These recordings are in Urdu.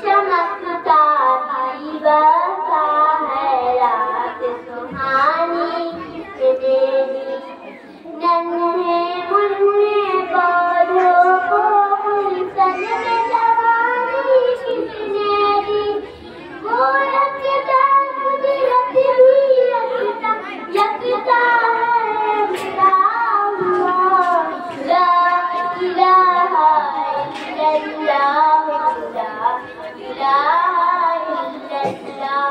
چمکتا بسا ہے رات سہانی میری ننھے منھے پودوں کو گلشن میں جوانی کس نے دی وہ رکھتا قدرت ہی رکھتا یکتا ہے میرا اللہ لا الہ الا اللہ لا الہ الا اللہ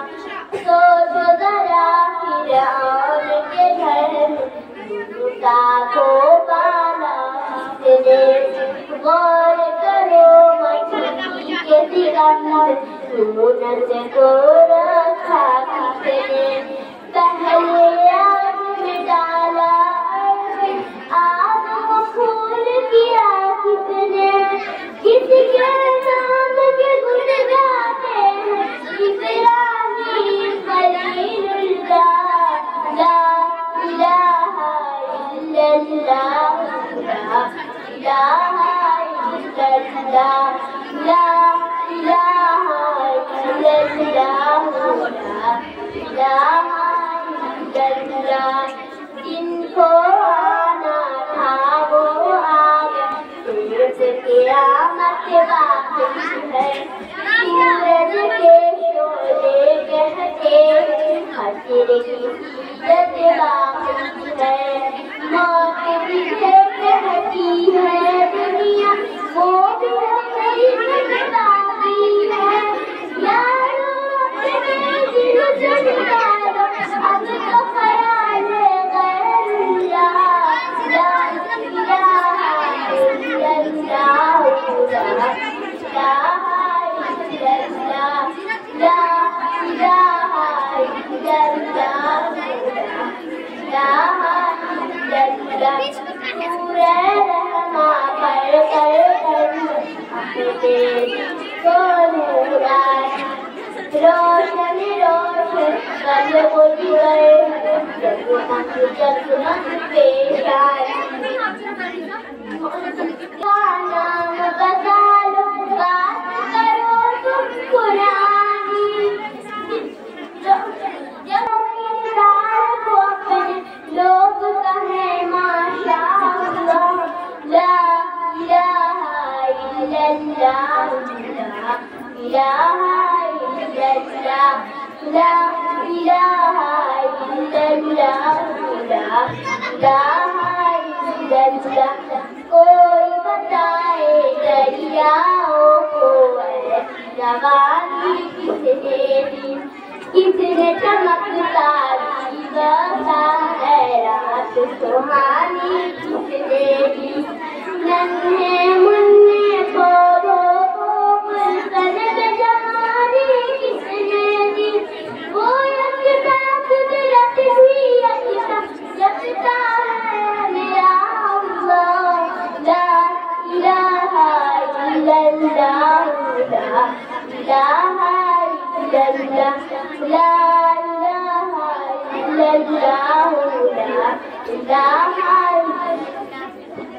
سوچو ذرا فرعون کے گھر کو پالا کس نے غور کرو مچھلی کے سکندر سونت کو رکھا کس نے پہلے آگ میں ڈالا آگ کو پھول کیا کس نے کس کے نام کے گن گاتے ہیں ابراہیم خلیل اللہ لا الہ الا اللہ لا الہ الا اللہ لا الہ الا اللہ لا الہ الا اللہ جن کو آنا تھا وہ آ گئے قیامت باقی ہے سورج کے شعلے کہتے حشر کی سیرت باقی ہے موت بھی کہتی ہے دنیا وہ بھی حقیقت باقی ہے یارو اپنے دل سے نکالو اب تو خیال غیر اللہ لا الہ الا اللہ لا الہ الا اللہ لا الہ الا اللہ لا الہ الا اللہ سورہ رحماں پڑھ کر تیری کو نور آیا روشن روشن قلب گئے جگمگ جگمگ پیش آیا نام بتا لو بات کرو تم پرانی جب انسان کو اپنے لوگ کہیں ماشاء اللہ لا الہ الا اللہ لا الہ الا اللہ لا الہ الا اللہ لا الہ الا اللہ کوئی بتائے دریاؤں کو ایسی روانی کس نے دی کس نے چمکتا بسا ہے رات سہانی کس نے دی ننھے منھے پودوں کو گلشن میں جوانی کس نے دی وہ یکتا قدرت بھی یکتا ہے میرا اللہ لا الہ الا اللہ لا الہ الا اللہ لا الہ الا اللہ لا الہ